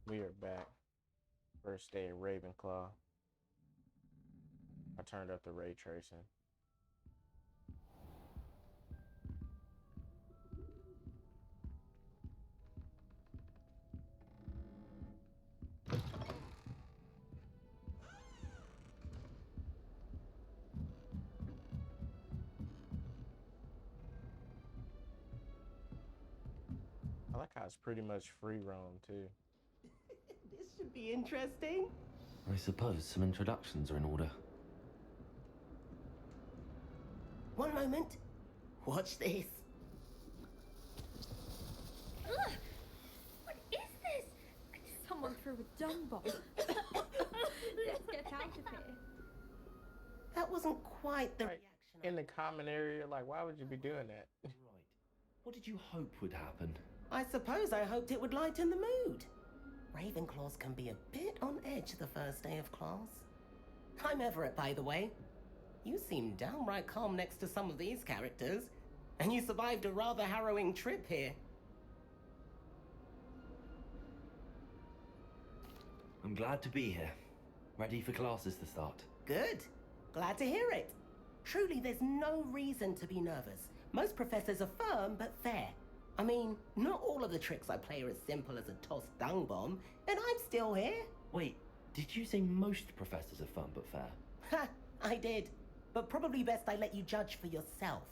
We are back. First day of Ravenclaw. I turned up the ray tracing. I like how it's pretty much free roam too. This should be interesting. I suppose some introductions are in order. One moment. Watch this. Ugh! What is this? Someone threw a dung bomb. Let's get out of here. That wasn't quite the reaction. In the common area, like, why would you be doing that? Right. What did you hope would happen? I suppose I hoped it would lighten the mood. Ravenclaws can be a bit on edge the first day of class. I'm Everett, by the way. You seem downright calm next to some of these characters, and you survived a rather harrowing trip here. I'm glad to be here. Ready for classes to start. Good. Glad to hear it. Truly, there's no reason to be nervous. Most professors are firm but fair. I mean, not all of the tricks I play are as simple as a tossed dung bomb, and I'm still here. Wait, did you say most professors are fun but fair? Ha! I did. But probably best I let you judge for yourself.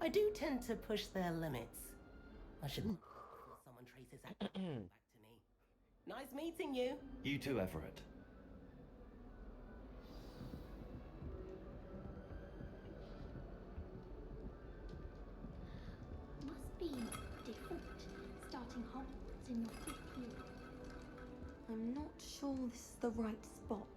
I do tend to push their limits. I should before someone traces that back to me. Nice meeting you. You too, Everett. Must be different starting Hogwarts in your 5th year. I'm not sure this is the right spot.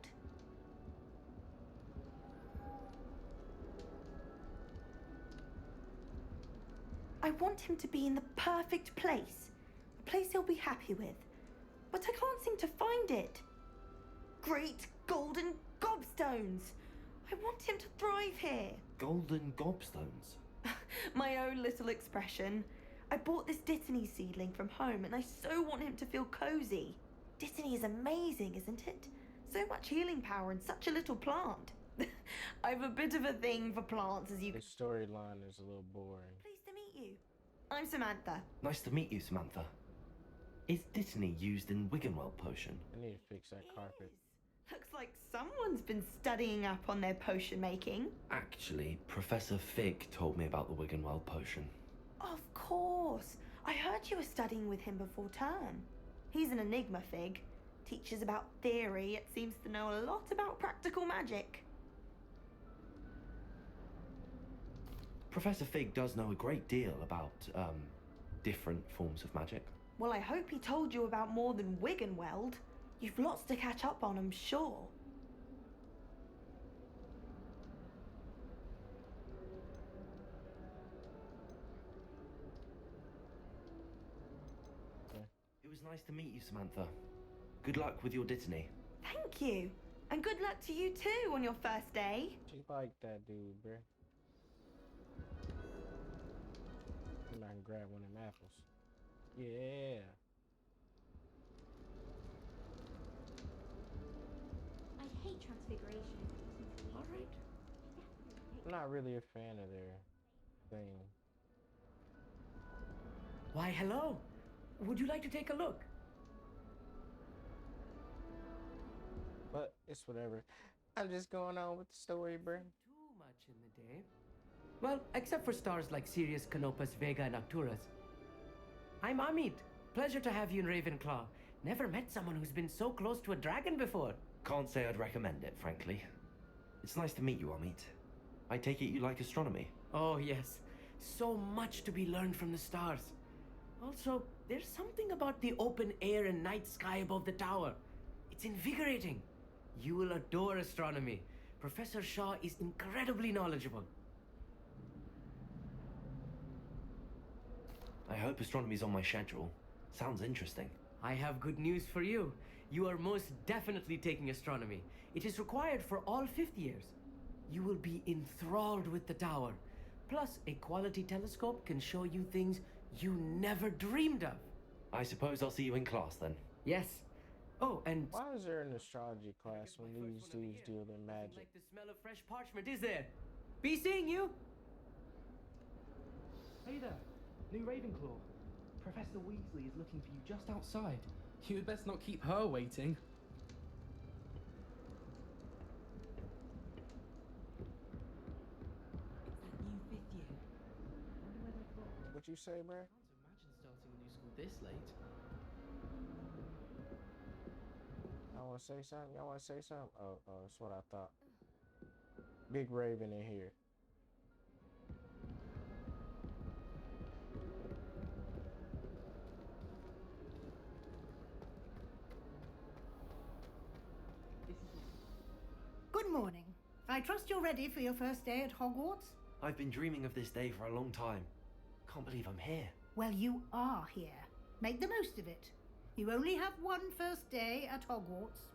I want him to be in the perfect place. A place he'll be happy with. But I can't seem to find it. Great golden gobstones! I want him to thrive here. Golden gobstones? My own little expression. I bought this Dittany seedling from home and I so want him to feel cozy. Dittany is amazing, isn't it? So much healing power in such a little plant. I've a bit of a thing for plants, as you The can... storyline is a little boring. Pleased to meet you. I'm Samantha. Nice to meet you, Samantha. Is Dittany used in Wiggenweld potion? I need to fix that carpet. Looks like someone's been studying up on their potion making. Actually, Professor Fig told me about the Wiggenweld potion. Of course. I heard you were studying with him before term. He's an enigma, Fig. Teaches about theory, yet seems to know a lot about practical magic. Professor Fig does know a great deal about, different forms of magic. Well, I hope he told you about more than Wiggenweld. You've lots to catch up on, I'm sure. It was nice to meet you, Samantha. Good luck with your Dittany. Thank you. And good luck to you too on your first day. She like that dude, bruh. Come out and grab one of them apples. Yeah. I hate transfiguration. All right. I'm not really a fan of their thing. Why, hello. Would you like to take a look? But it's whatever. I'm just going on with the story, bruh. Too much in the day. Well, except for stars like Sirius, Canopus, Vega, and Arcturus. I'm Amit. Pleasure to have you in Ravenclaw. Never met someone who's been so close to a dragon before. Can't say I'd recommend it, frankly. It's nice to meet you, Amit. I take it you like astronomy. Oh, yes. So much to be learned from the stars. Also, there's something about the open air and night sky above the tower. It's invigorating. You will adore astronomy. Professor Shaw is incredibly knowledgeable. I hope astronomy's on my schedule. Sounds interesting. I have good news for you. You are most definitely taking astronomy. It is required for all 5th years. You will be enthralled with the tower. Plus, a quality telescope can show you things you never dreamed of. I suppose I'll see you in class then. Yes, Oh, and Why is there an astrology class when these dudes deal in magic? like the smell of fresh parchment, is there? Be seeing you. Hey there, new Ravenclaw. Professor Weasley is looking for you just outside. You'd best not keep her waiting. It's that new fifth year. Wonder where they've gone. What you say, bruh? Can't imagine starting a new school this late. Y'all wanna say something? Y'all wanna say something? Oh, that's what I thought. Big Raven in here. Good morning. I trust you're ready for your first day at Hogwarts? I've been dreaming of this day for a long time. Can't believe I'm here. Well, you are here. Make the most of it. You only have one first day at Hogwarts.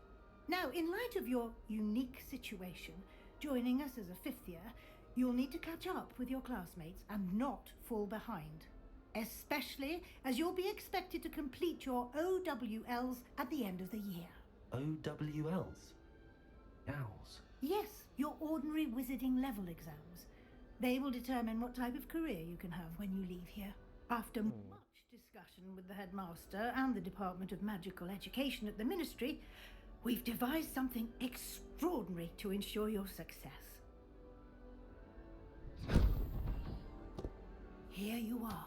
Now, in light of your unique situation, joining us as a fifth year, you'll need to catch up with your classmates and not fall behind. Especially as you'll be expected to complete your OWLs at the end of the year. OWLs? Owls. Yes, your ordinary wizarding level exams. They will determine what type of career you can have when you leave here. After much discussion with the headmaster and the Department of Magical Education at the Ministry, we've devised something extraordinary to ensure your success. Here you are.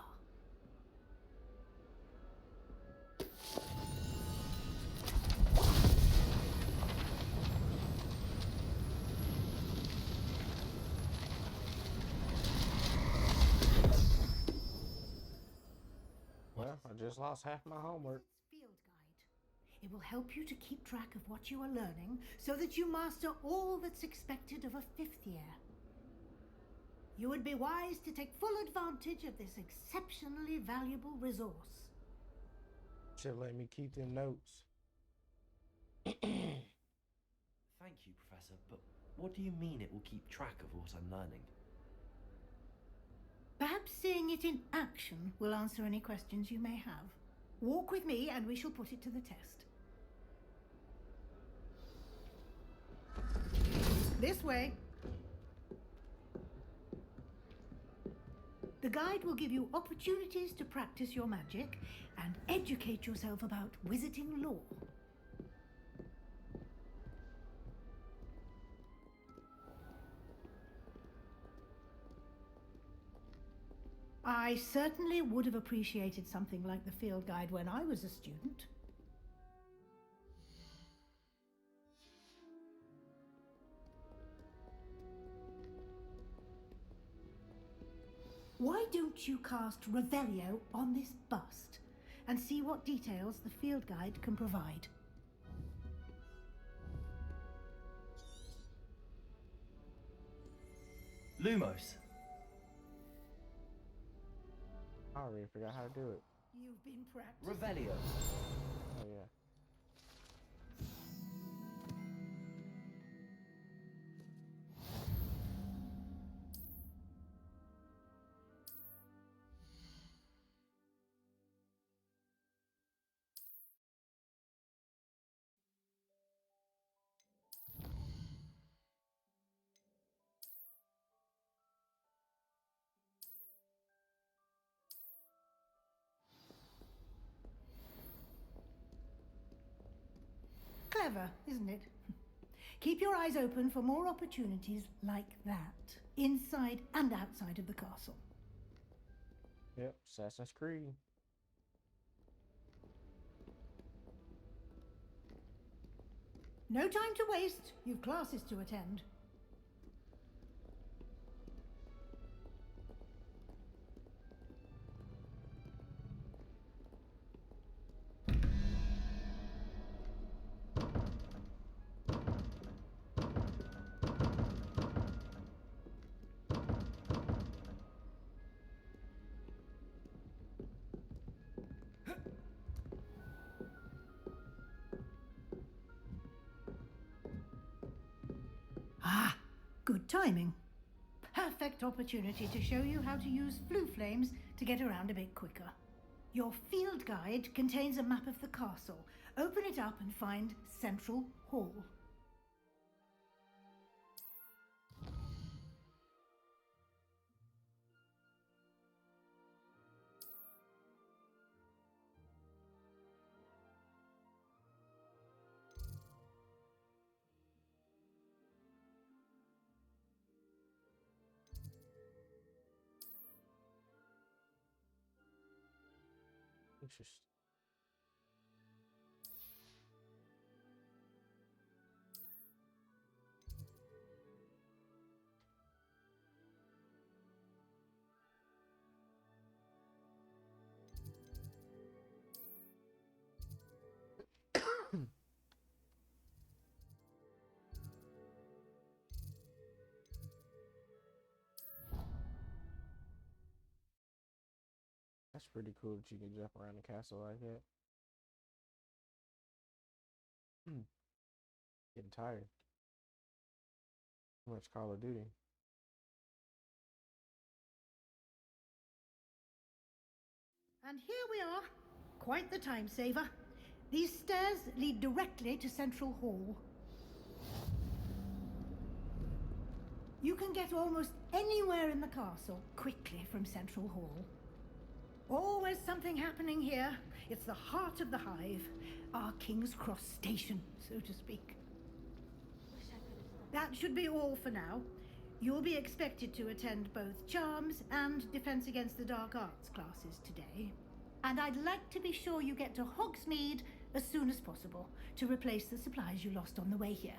Well, I just lost half my homework. Field guide. It will help you to keep track of what you are learning so that you master all that's expected of a fifth year. You would be wise to take full advantage of this exceptionally valuable resource. Should let me keep them notes. Thank you, Professor, but what do you mean it will keep track of what I'm learning? Perhaps seeing it in action will answer any questions you may have. Walk with me and we shall put it to the test. This way. The guide will give you opportunities to practice your magic and educate yourself about wizarding lore. I certainly would have appreciated something like the field guide when I was a student. Why don't you cast Revelio on this bust and see what details the field guide can provide? Lumos. I already forgot how to do it. You've been practicing. Revelio. Oh, yeah. Clever, isn't it? Keep your eyes open for more opportunities like that, inside and outside of the castle. Yep, Assassin's Creed. No time to waste. You've classes to attend. Ah, good timing. Perfect opportunity to show you how to use flue flames to get around a bit quicker. Your field guide contains a map of the castle. Open it up and find Central Hall. Interesting. That's pretty cool that you can jump around the castle like that. Getting tired. Too much Call of Duty. And here we are. Quite the time saver. These stairs lead directly to Central Hall. You can get almost anywhere in the castle quickly from Central Hall. Always something happening here. It's the heart of the hive, our King's Cross station, so to speak. That should be all for now. You'll be expected to attend both Charms and Defense Against the Dark Arts classes today. And I'd like to be sure you get to Hogsmeade as soon as possible to replace the supplies you lost on the way here.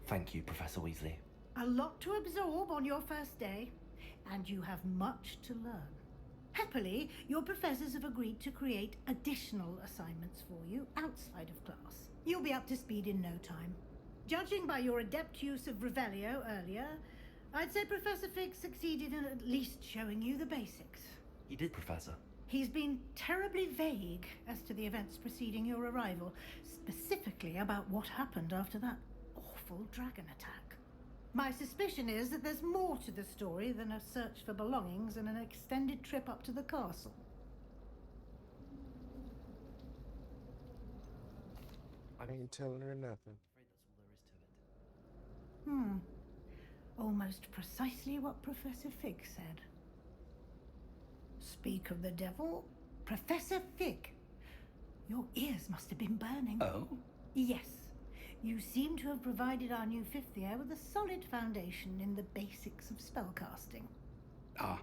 Thank you, Professor Weasley. A lot to absorb on your first day, and you have much to learn. Happily, your professors have agreed to create additional assignments for you outside of class. You'll be up to speed in no time. Judging by your adept use of Revelio earlier, I'd say Professor Fig succeeded in at least showing you the basics. He did, Professor. He's been terribly vague as to the events preceding your arrival, specifically about what happened after that awful dragon attack. My suspicion is that there's more to the story than a search for belongings and an extended trip up to the castle. I ain't telling her nothing. Almost precisely what Professor Fig said. Speak of the devil, Professor Fig. Your ears must have been burning. Oh? Yes. You seem to have provided our new fifth year with a solid foundation in the basics of spellcasting. Ah,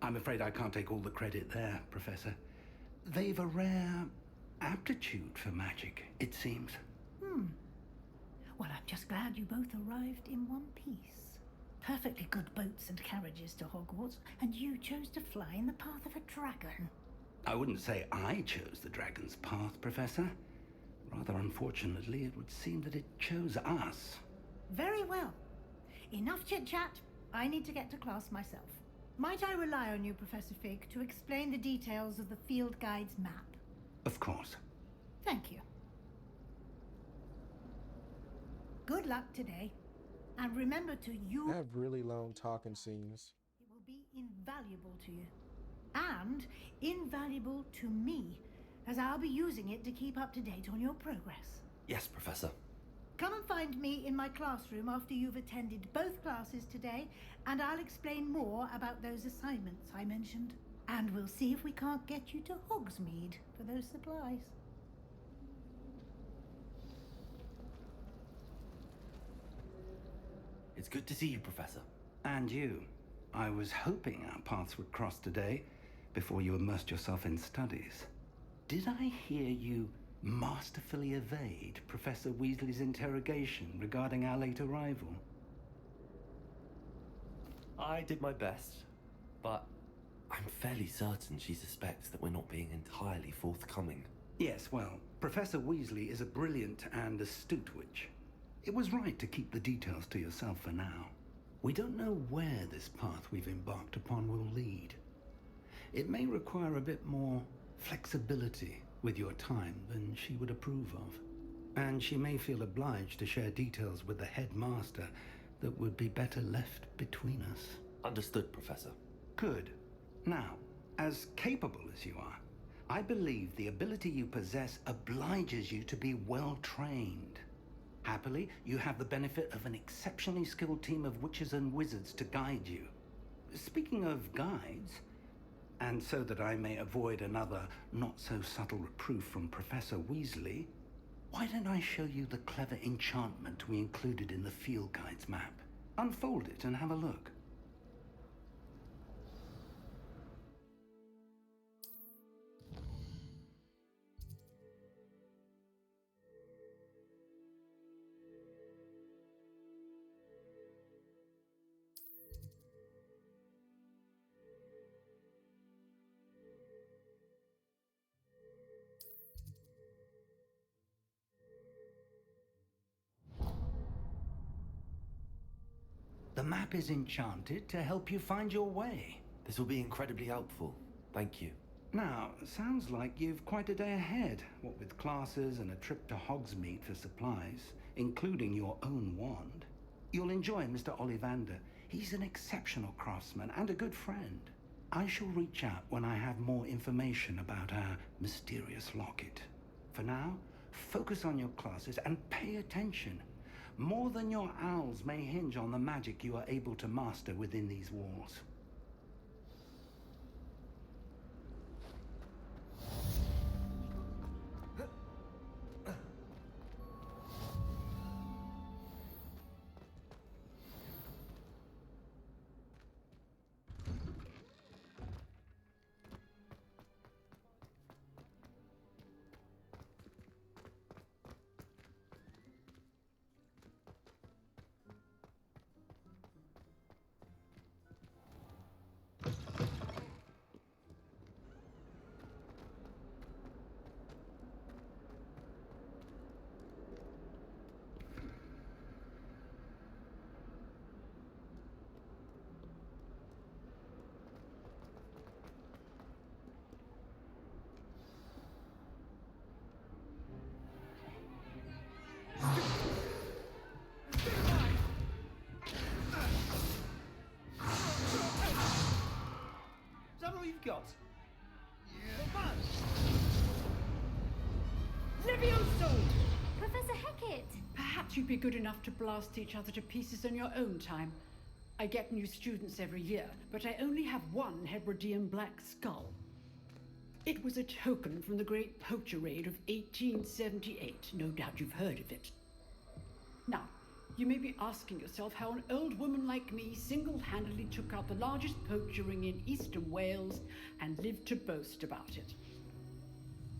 I'm afraid I can't take all the credit there, Professor. They've a rare aptitude for magic, it seems. Well, I'm just glad you both arrived in one piece. Perfectly good boats and carriages to Hogwarts, and you chose to fly in the path of a dragon. I wouldn't say I chose the dragon's path, Professor. Rather unfortunately, it would seem that it chose us. Very well. Enough chit-chat. I need to get to class myself. Might I rely on you, Professor Fig, to explain the details of the field guide's map? Of course. Thank you. Good luck today. And remember to use... I have really long talking scenes. It will be invaluable to you. And invaluable to me, as I'll be using it to keep up to date on your progress. Yes, Professor. Come and find me in my classroom after you've attended both classes today, and I'll explain more about those assignments I mentioned. And we'll see if we can't get you to Hogsmeade for those supplies. It's good to see you, Professor. And you. I was hoping our paths would cross today, before you immersed yourself in studies. Did I hear you masterfully evade Professor Weasley's interrogation regarding our late arrival? I did my best, but I'm fairly certain she suspects that we're not being entirely forthcoming. Yes, well, Professor Weasley is a brilliant and astute witch. It was right to keep the details to yourself for now. We don't know where this path we've embarked upon will lead. It may require a bit more flexibility with your time than she would approve of. And she may feel obliged to share details with the headmaster that would be better left between us. Understood, Professor. Good. Now, As capable as you are, I believe the ability you possess obliges you to be well trained. Happily, you have the benefit of an exceptionally skilled team of witches and wizards to guide you. Speaking of guides, and so that I may avoid another not-so-subtle reproof from Professor Weasley, why don't I show you the clever enchantment we included in the field guide's map? Unfold it and have a look. The map is enchanted to help you find your way. This will be incredibly helpful. Thank you. Now, sounds like you've quite a day ahead, what with classes and a trip to Hogsmeade for supplies, including your own wand. You'll enjoy Mr. Ollivander. He's an exceptional craftsman and a good friend. I shall reach out when I have more information about our mysterious locket. For now, focus on your classes and pay attention. More than your owls may hinge on the magic you are able to master within these walls. Is that all you've got? Levioso! Professor Hecat! Perhaps you'd be good enough to blast each other to pieces in your own time. I get new students every year, but I only have one Hebridean black skull. It was a token from the Great Poacher Raid of 1878. No doubt you've heard of it. Now, you may be asking yourself how an old woman like me single-handedly took out the largest poacher ring in eastern Wales and lived to boast about it.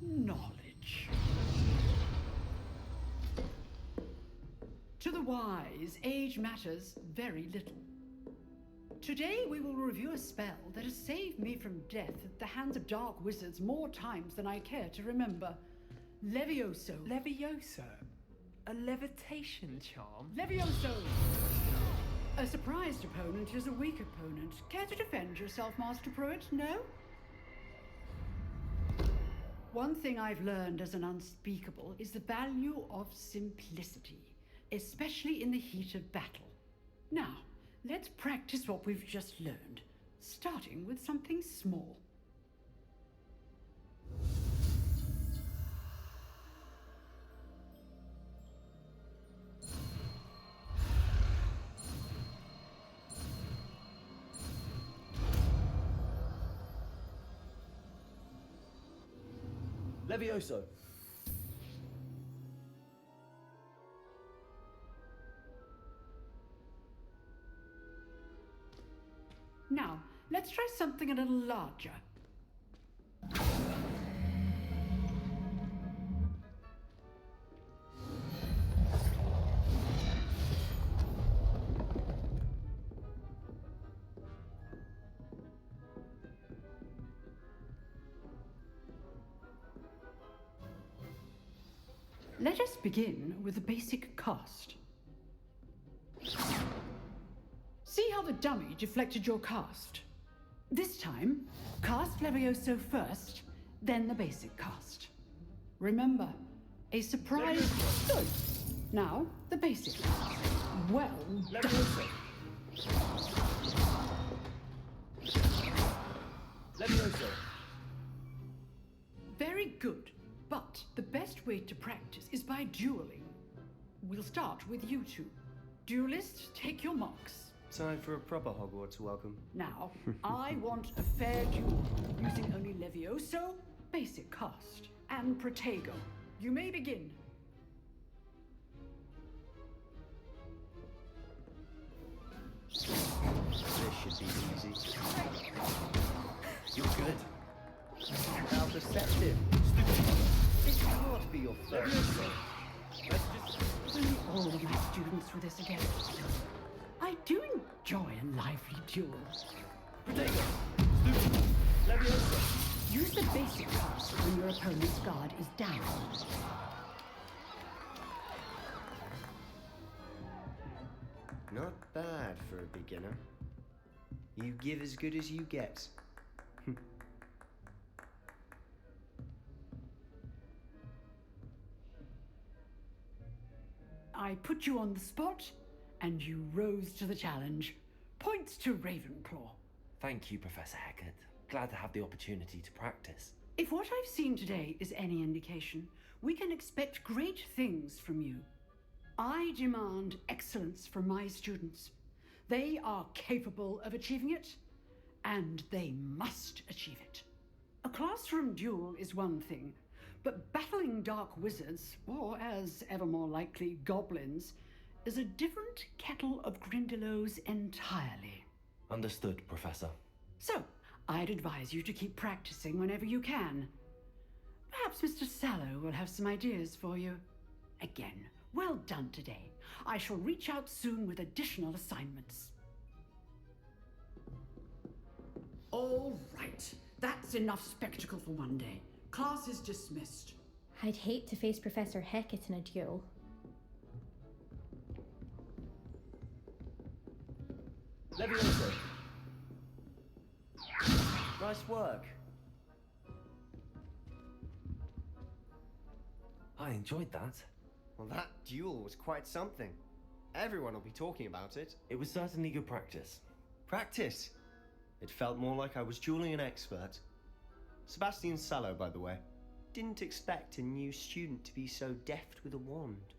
Knowledge. To the wise, age matters very little. Today we will review a spell that has saved me from death at the hands of dark wizards more times than I care to remember. Levioso. Levioso? A levitation charm? Levioso! A surprised opponent is a weak opponent. Care to defend yourself, Master Pruitt? No? One thing I've learned as an unspeakable is the value of simplicity, especially in the heat of battle. Now, let's practice what we've just learned, starting with something small. Levioso! Now, let's try something a little larger. Let us begin with the basic cast. See how the dummy deflected your cast? This time, cast Levioso first, then the basic cast. Remember, a surprise. Good. Now, the basic. Well done. Levioso. Very good. But the best way to practice is by dueling. We'll start with you two. Duelists, take your marks. Time for a proper Hogwarts welcome. Now, I want a fair duel, using only Levioso, basic cast, and Protego. You may begin. This should be easy. You're good. How perceptive. This can't be your first. Will all of my students through this again? I do enjoy a lively duel. Protego. Levioso. Use the basic cast when your opponent's guard is down. Not bad for a beginner. You give as good as you get. I put you on the spot, and you rose to the challenge. Points to Ravenclaw. Thank you, Professor Hecat. Glad to have the opportunity to practice. If what I've seen today is any indication, we can expect great things from you. I demand excellence from my students. They are capable of achieving it, and they must achieve it. A classroom duel is one thing, but battling dark wizards, or as ever more likely, goblins, is a different kettle of Grindylows entirely. Understood, Professor. So, I'd advise you to keep practicing whenever you can. Perhaps Mr. Sallow will have some ideas for you. Again, well done today. I shall reach out soon with additional assignments. All right. That's enough spectacle for one day. Class is dismissed. I'd hate to face Professor Hecat in a duel. Levioso. Nice work. I enjoyed that. Well, that duel was quite something. Everyone will be talking about it. It was certainly good practice. Practice? It felt more like I was dueling an expert. Sebastian Sallow, by the way. Didn't expect a new student to be so deft with a wand.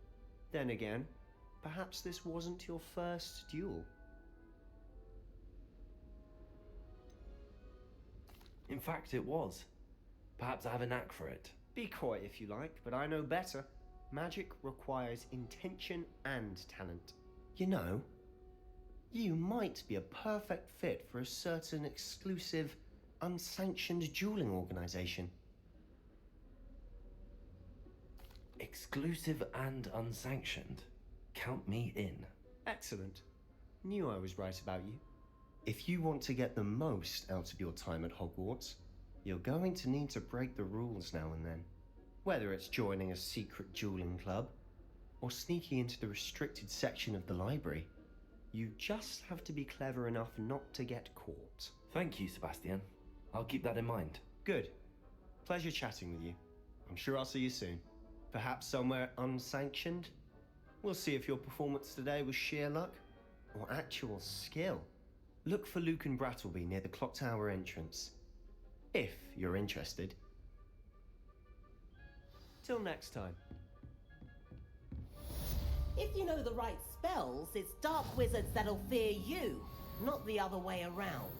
Then again, perhaps this wasn't your first duel. In fact, it was. Perhaps I have a knack for it. Be coy if you like, but I know better. Magic requires intention and talent. You know, you might be a perfect fit for a certain exclusive, unsanctioned dueling organization. Exclusive and unsanctioned. Count me in. Excellent. Knew I was right about you. If you want to get the most out of your time at Hogwarts, you're going to need to break the rules now and then. Whether it's joining a secret dueling club, or sneaking into the restricted section of the library, you just have to be clever enough not to get caught. Thank you, Sebastian. I'll keep that in mind. Good. Pleasure chatting with you. I'm sure I'll see you soon. Perhaps somewhere unsanctioned? We'll see if your performance today was sheer luck, or actual skill. Look for Luke and Brattleby near the clock tower entrance. If you're interested. Till next time. If you know the right spells, it's dark wizards that'll fear you, not the other way around.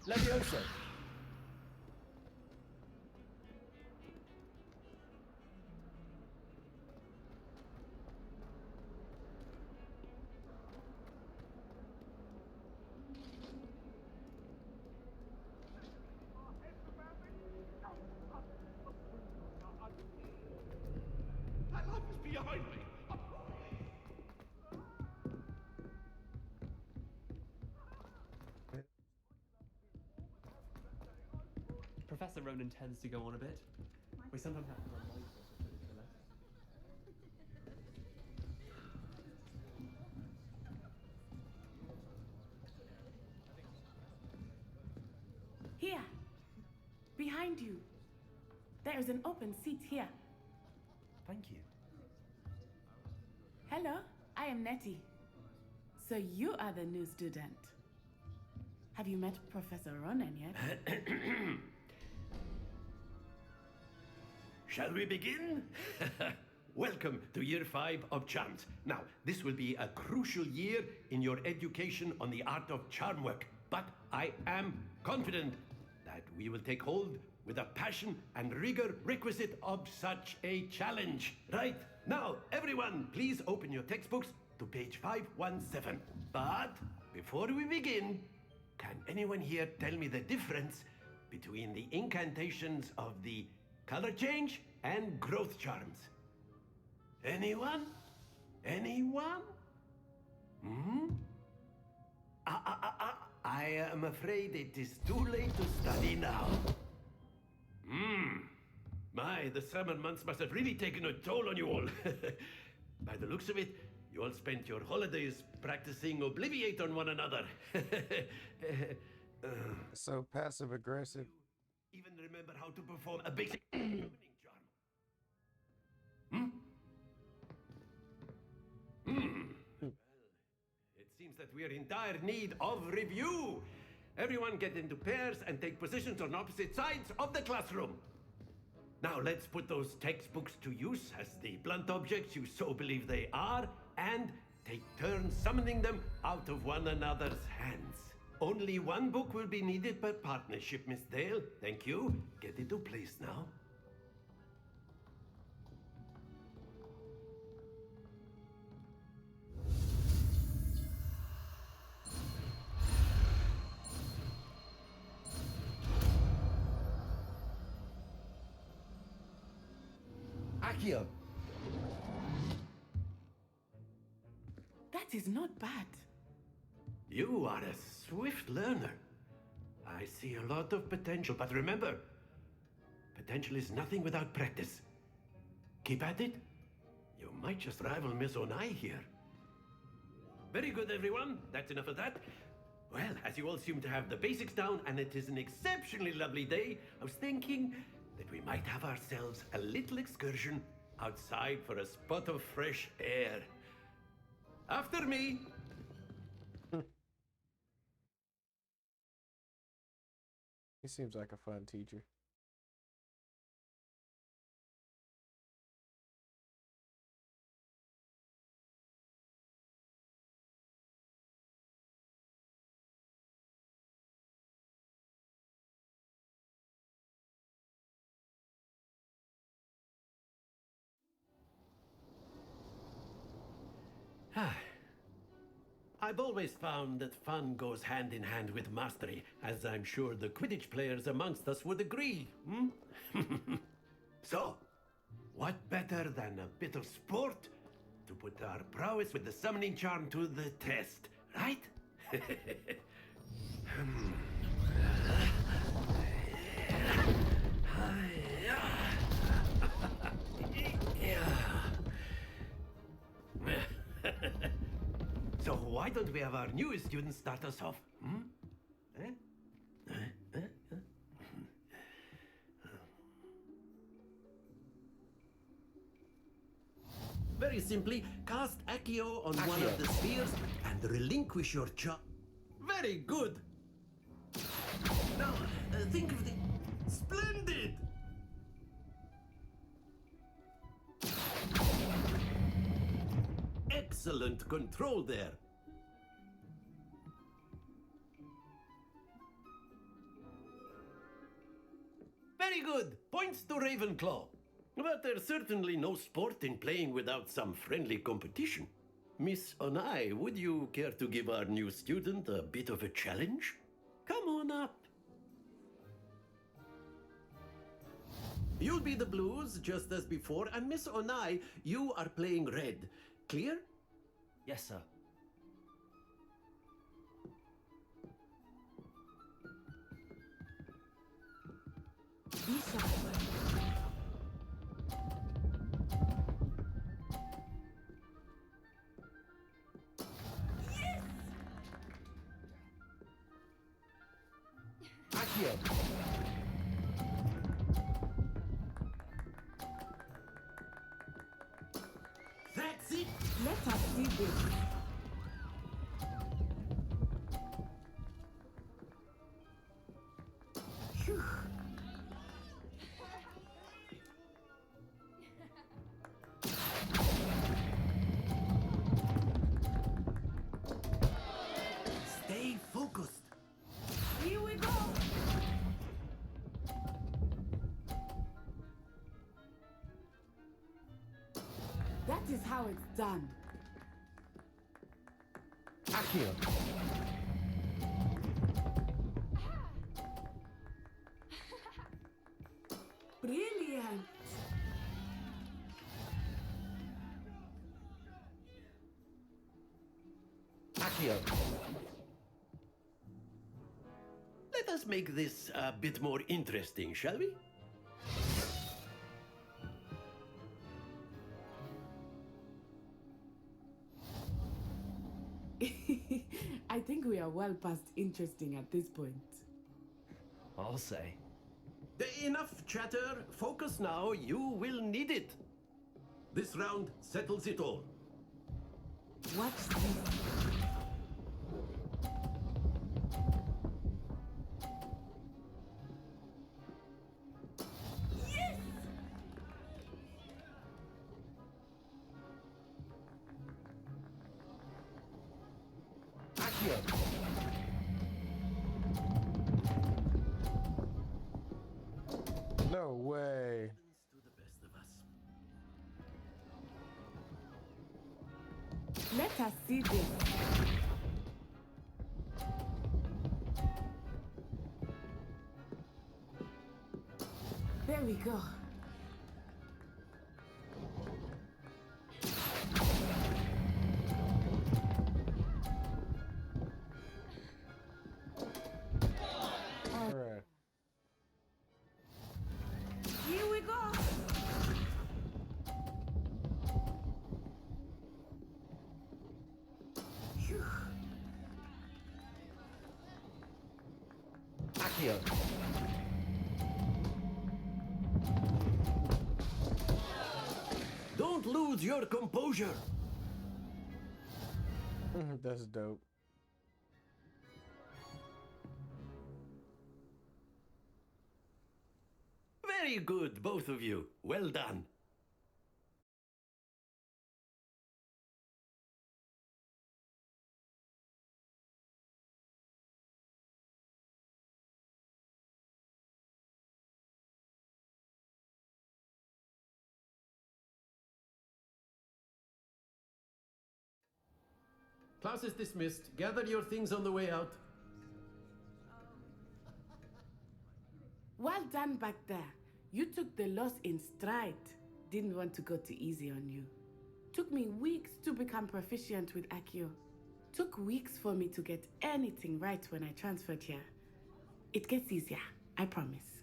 Leviosa. That life is behind me. Professor Ronan tends to go on a bit. We sometimes have to remind us of particular. Here, behind you. There is an open seat here. Thank you. Hello, I am Nettie. So you are the new student. Have you met Professor Ronan yet? Shall we begin? Welcome to Year 5 of Charms. Now, this will be a crucial year in your education on the art of charm work, but I am confident that we will take hold with the passion and rigor requisite of such a challenge. Right, now, everyone, please open your textbooks to page 517. But before we begin, can anyone here tell me the difference between the incantations of the color change and growth charms? Anyone? Anyone? Hmm? I am afraid it is too late to study now. My, the summer months must have really taken a toll on you all. By the looks of it, you all spent your holidays practicing Obliviate on one another. So passive aggressive. Even remember how to perform a basic summoning charm? Well, it seems that we are in dire need of review. Everyone get into pairs and take positions on opposite sides of the classroom. Now let's put those textbooks to use as the blunt objects you so believe they are, and take turns summoning them out of one another's hands. Only one book will be needed per partnership, Miss Dale. Thank you. Get into place now. Accio. That is not bad. You are a swift learner. I see a lot of potential, but remember, potential is nothing without practice. Keep at it. You might just rival Miss Onai here. Very good, everyone. That's enough of that. Well, as you all seem to have the basics down, and it is an exceptionally lovely day, I was thinking that we might have ourselves a little excursion outside for a spot of fresh air. After me. He seems like a fun teacher. I've always found that fun goes hand in hand with mastery, as I'm sure the Quidditch players amongst us would agree. So, what better than a bit of sport to put our prowess with the summoning charm to the test, right? So why don't we have our newest student start us off? Very simply, cast Accio on one of the spheres and relinquish your charm. Very good! Now, think of the... Splendid! Excellent control there. Very good. Points to Ravenclaw. But there's certainly no sport in playing without some friendly competition. Miss Onai, would you care to give our new student a bit of a challenge? Come on up. You'll be the blues, just as before, and Miss Onai, you are playing red. Clear? Yes, sir. Accio. That's it. Let us see this. Phew. Stay focused. Here we go. That is how it's done. Accio. Brilliant. Accio. Let us make this a bit more interesting, shall we? I think we are well past interesting at this point. I'll say. Enough chatter. Focus now. You will need it. This round settles it all. Watch this. Accio. No way. To the best of us. Let us see this. There we go. Alright. Here we go. Phew. Accio. Don't lose your composure. That's dope. Very good, both of you. Well done. Class is dismissed. Gather your things on the way out. Well done back there. You took the loss in stride. Didn't want to go too easy on you. Took me weeks to become proficient with Accio. Took weeks for me to get anything right when I transferred here. It gets easier, I promise.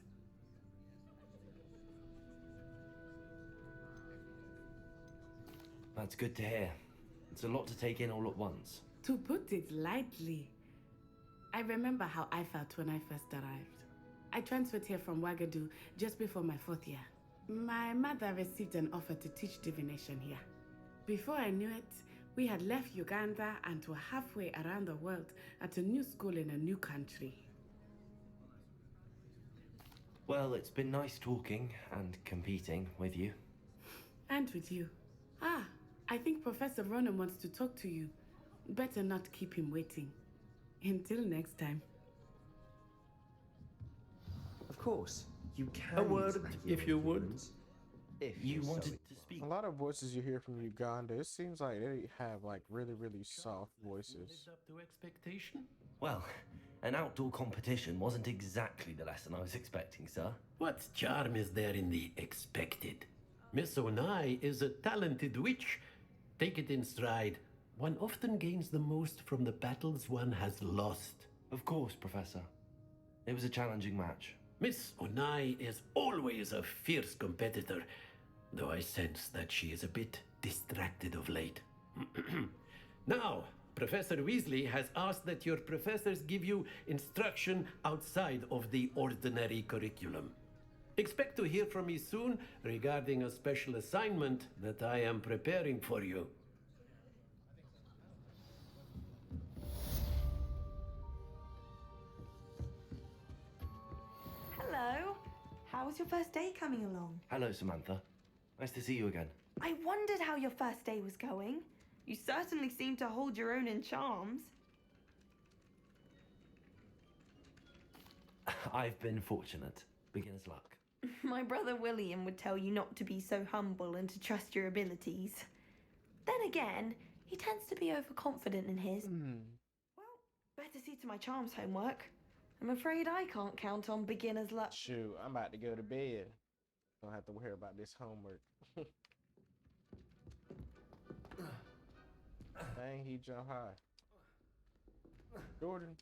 That's good to hear. It's a lot to take in all at once. To put it lightly, I remember how I felt when I first arrived. I transferred here from Wagadu just before my 4th year. My mother received an offer to teach divination here. Before I knew it, we had left Uganda and were halfway around the world at a new school in a new country. Well, it's been nice talking and competing with you. And with you. Ah, I think Professor Ronan wants to talk to you. Better not keep him waiting. Until next time. Of course. You can A use word, Accio if you would. humans, if You so wanted to speak. A lot of voices you hear from Uganda, it seems like they have like really soft voices. Lived up to expectation? Well, an outdoor competition wasn't exactly the lesson I was expecting, sir. What charm is there in the expected? Miss Onai is a talented witch. Take it in stride. One often gains the most from the battles one has lost. Of course, Professor. It was a challenging match. Miss Onai is always a fierce competitor, though I sense that she is a bit distracted of late. Now, Professor Weasley has asked that your professors give you instruction outside of the ordinary curriculum. Expect to hear from me soon regarding a special assignment that I am preparing for you. Hello. How's your first day coming along? Hello, Samantha. Nice to see you again. I wondered how your first day was going. You certainly seem to hold your own in charms. I've been fortunate. Beginner's luck. My brother William would tell you not to be so humble and to trust your abilities. Then again, he tends to be overconfident in his. Well, better see to my charms homework. I'm afraid I can't count on beginner's luck. Shoot, I'm about to go to bed. Don't have to worry about this homework. Dang, he jump high. Jordan.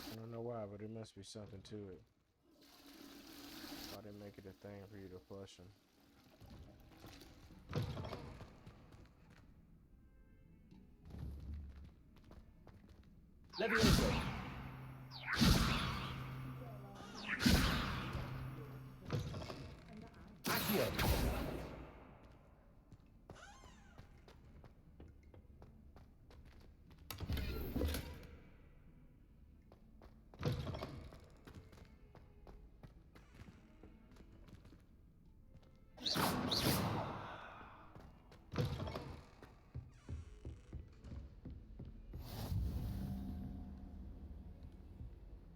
I don't know why, but there must be something to it. Why didn't make it a thing for you to flush them? Levioso. Accio.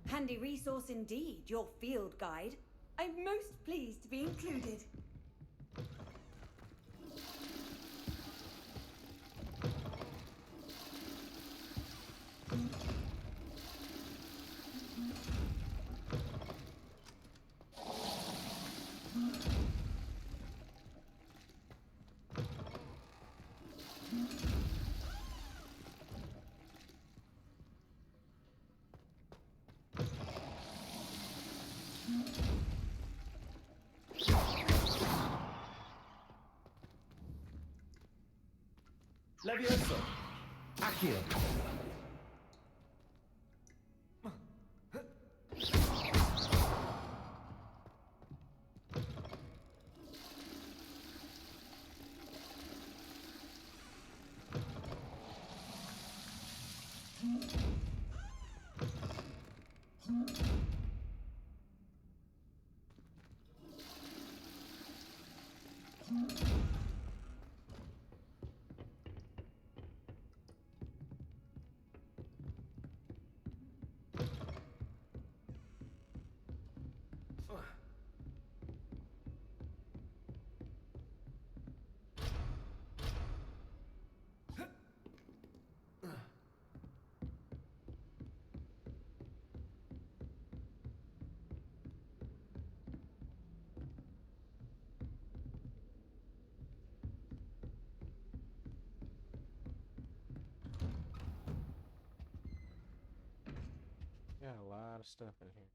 Handy resource indeed, your field guide. I'm most pleased to be included. Levioso. Accio. Got a lot of stuff in here.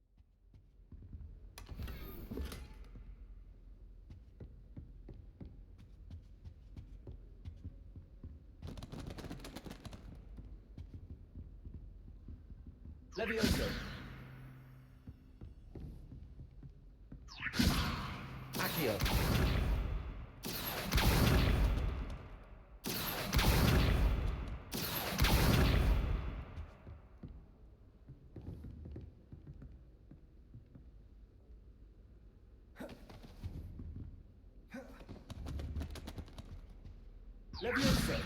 Levioso. Accio. Leviosa.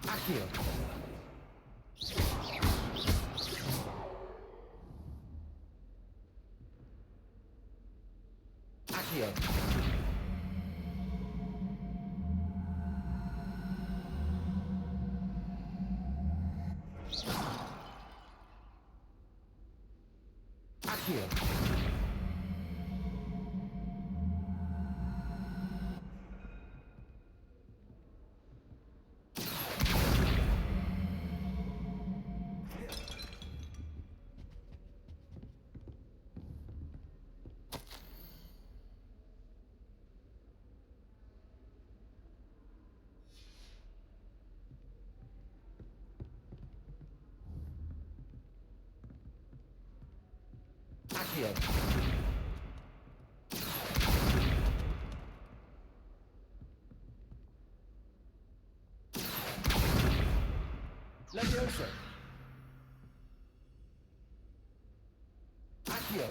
Accio. Accio. Accio. Accio. Leviosa. Accio.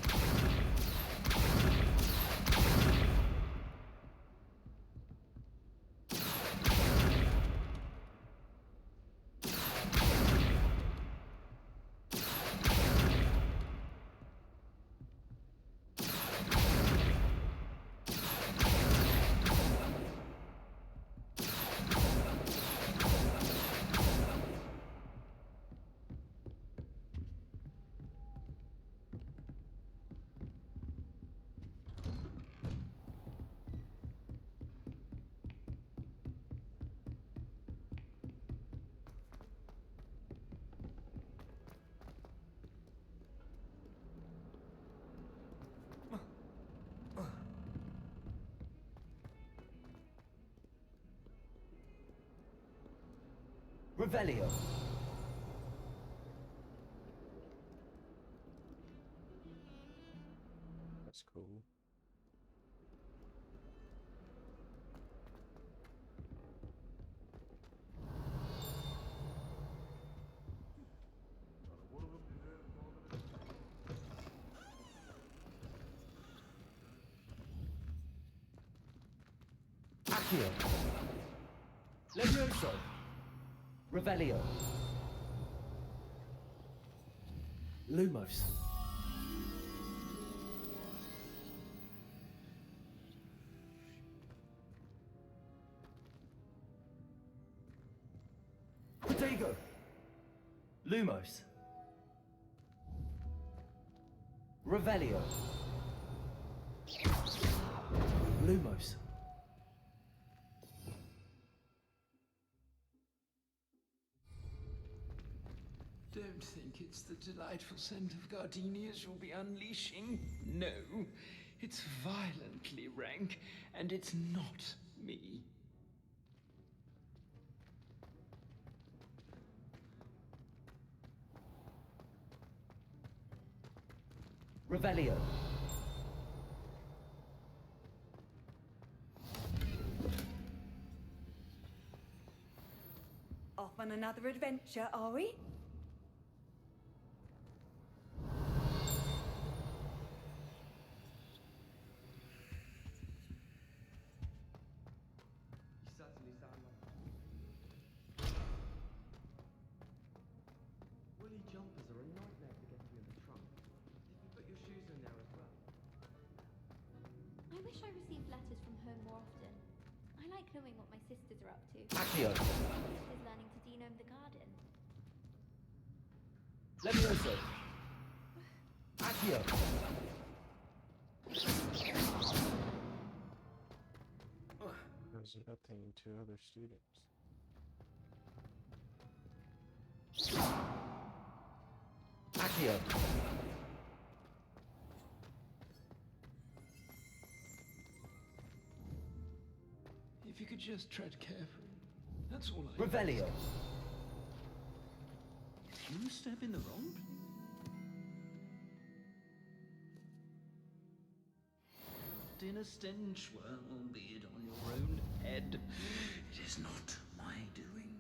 Revelio. That's cool. Accio. Levioso. Revelio. Lumos. Protego. Lumos. Revelio. Lumos. Don't think it's the delightful scent of gardenias you'll be unleashing. No, it's violently rank, and it's not me. Revelio. Off on another adventure, are we? You certainly sound like woolly jumpers are a nightmare for getting in the trunk. Did you put your shoes in there as well? I wish I received letters from home more often. I like knowing what my sisters are up to. Accio. My sister's learning to denome the garden. Levioso. Accio. There's nothing to other students. Accio. If you could just tread carefully. That's all I Revelio. You step in the wrong in a stench, well, be it on your own head. It is not my doing.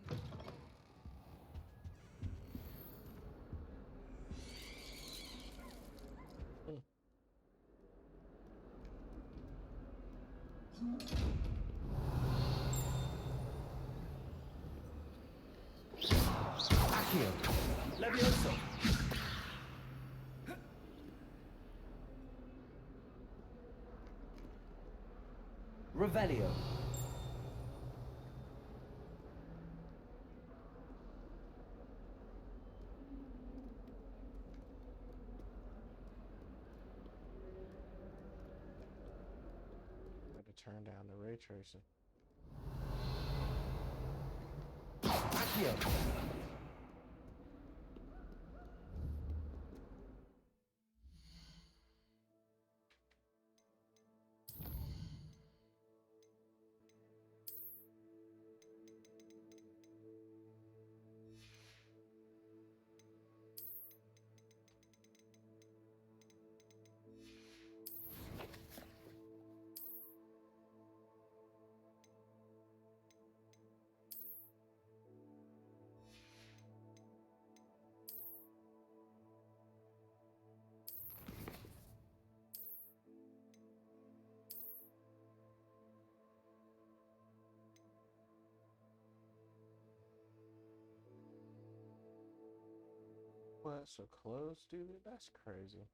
Accio. Levioso. Revelio. Got to turn down the ray tracing. Accio. What? So close, dude? That's crazy.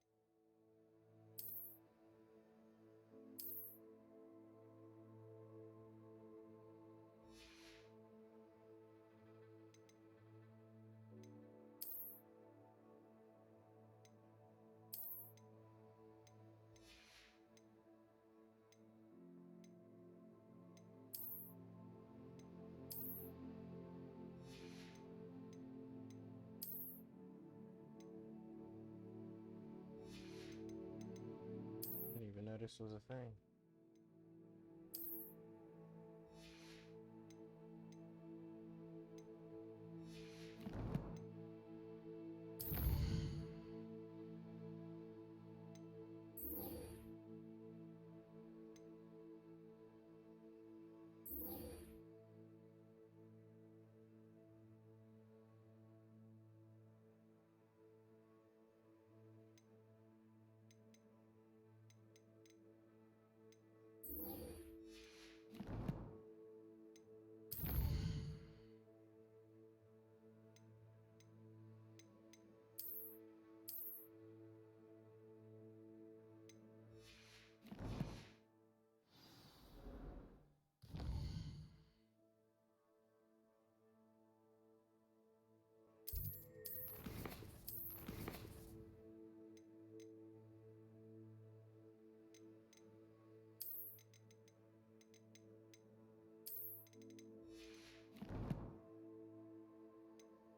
Didn't even know this was a thing.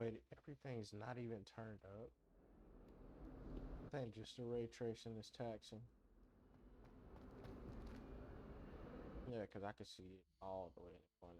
Wait, everything's not even turned up. I think just the ray tracing is taxing. Yeah, because I could see it all the way in the corner.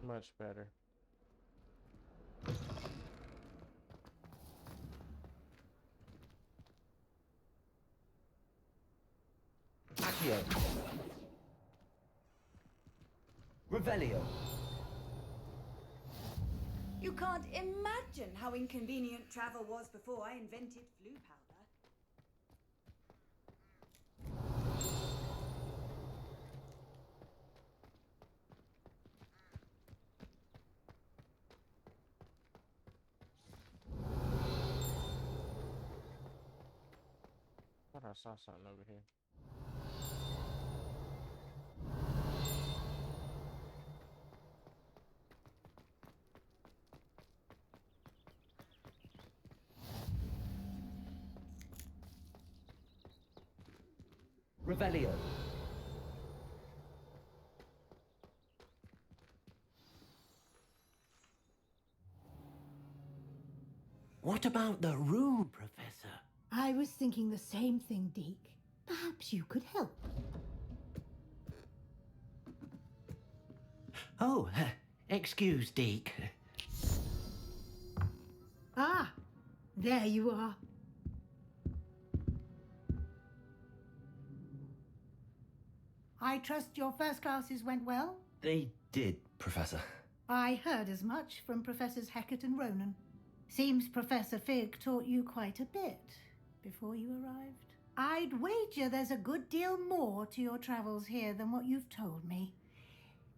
Much better. Accio. Revelio. You can't imagine how inconvenient travel was before I invented flu powder. saw something over here. Revelio. What about the room, Professor? I was thinking the same thing, Deke. Perhaps you could help. Oh, excuse, Deke. Ah, there you are. I trust your first classes went well? They did, Professor. I heard as much from Professors Hecat and Ronan. Seems Professor Fig taught you quite a bit before you arrived. I'd wager there's a good deal more to your travels here than what you've told me.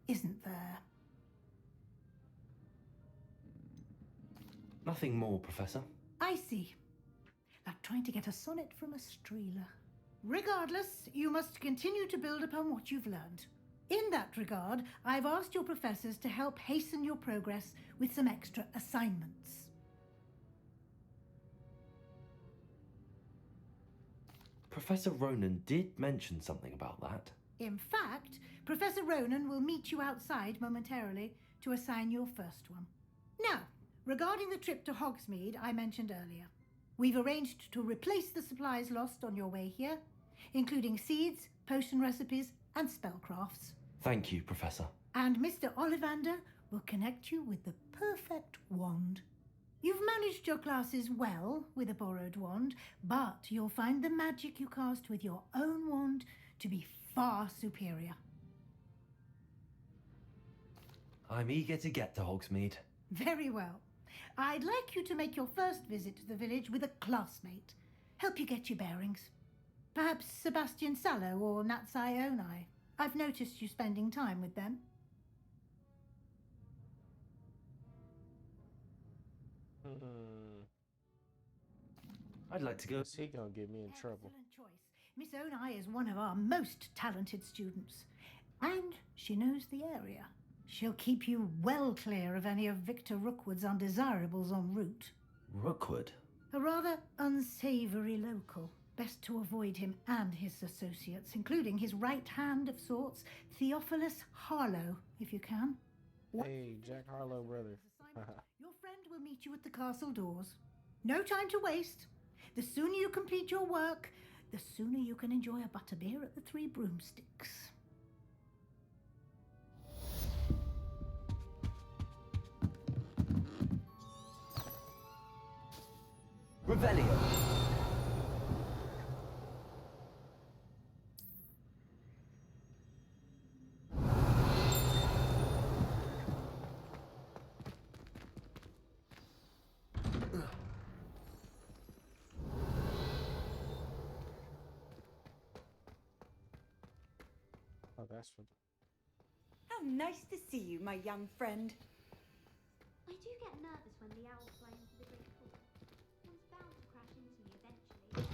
Isn't there? Nothing more, Professor. I see. Like trying to get a sonnet from a streeler. Regardless, you must continue to build upon what you've learned. In that regard, I've asked your professors to help hasten your progress with some extra assignments. Professor Ronan did mention something about that. In fact, Professor Ronan will meet you outside momentarily to assign your first one. Now, regarding the trip to Hogsmeade I mentioned earlier, we've arranged to replace the supplies lost on your way here, including seeds, potion recipes, and spellcrafts. Thank you, Professor. And Mr. Ollivander will connect you with the perfect wand. You've managed your classes well with a borrowed wand, but you'll find the magic you cast with your own wand to be far superior. I'm eager to get to Hogsmeade. Very well. I'd like you to make your first visit to the village with a classmate. Help you get your bearings. Perhaps Sebastian Sallow or Natsai Onai. I've noticed you spending time with them. I'd like to go. Is he gonna get me in trouble? Excellent choice. Miss Onai is one of our most talented students, and she knows the area. She'll keep you well clear of any of Victor Rookwood's undesirables en route. Rookwood? A rather unsavoury local. Best to avoid him and his associates, including his right hand of sorts, Theophilus Harlow, if you can. Hey, Jack Harlow, brother. Your friend will meet you at the castle doors. No time to waste. The sooner you complete your work, the sooner you can enjoy a butterbeer at the Three Broomsticks. Revelio. Oh, that's what. How nice to see you, my young friend. I do get nervous when the owls fly into the great hall. One's bound to crash into me eventually.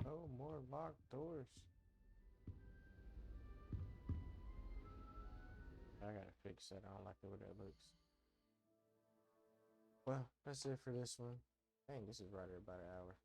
Oh, more locked doors. I gotta fix that. I don't like the way that looks. Well, that's it for this one. Dang, this is right at about an hour.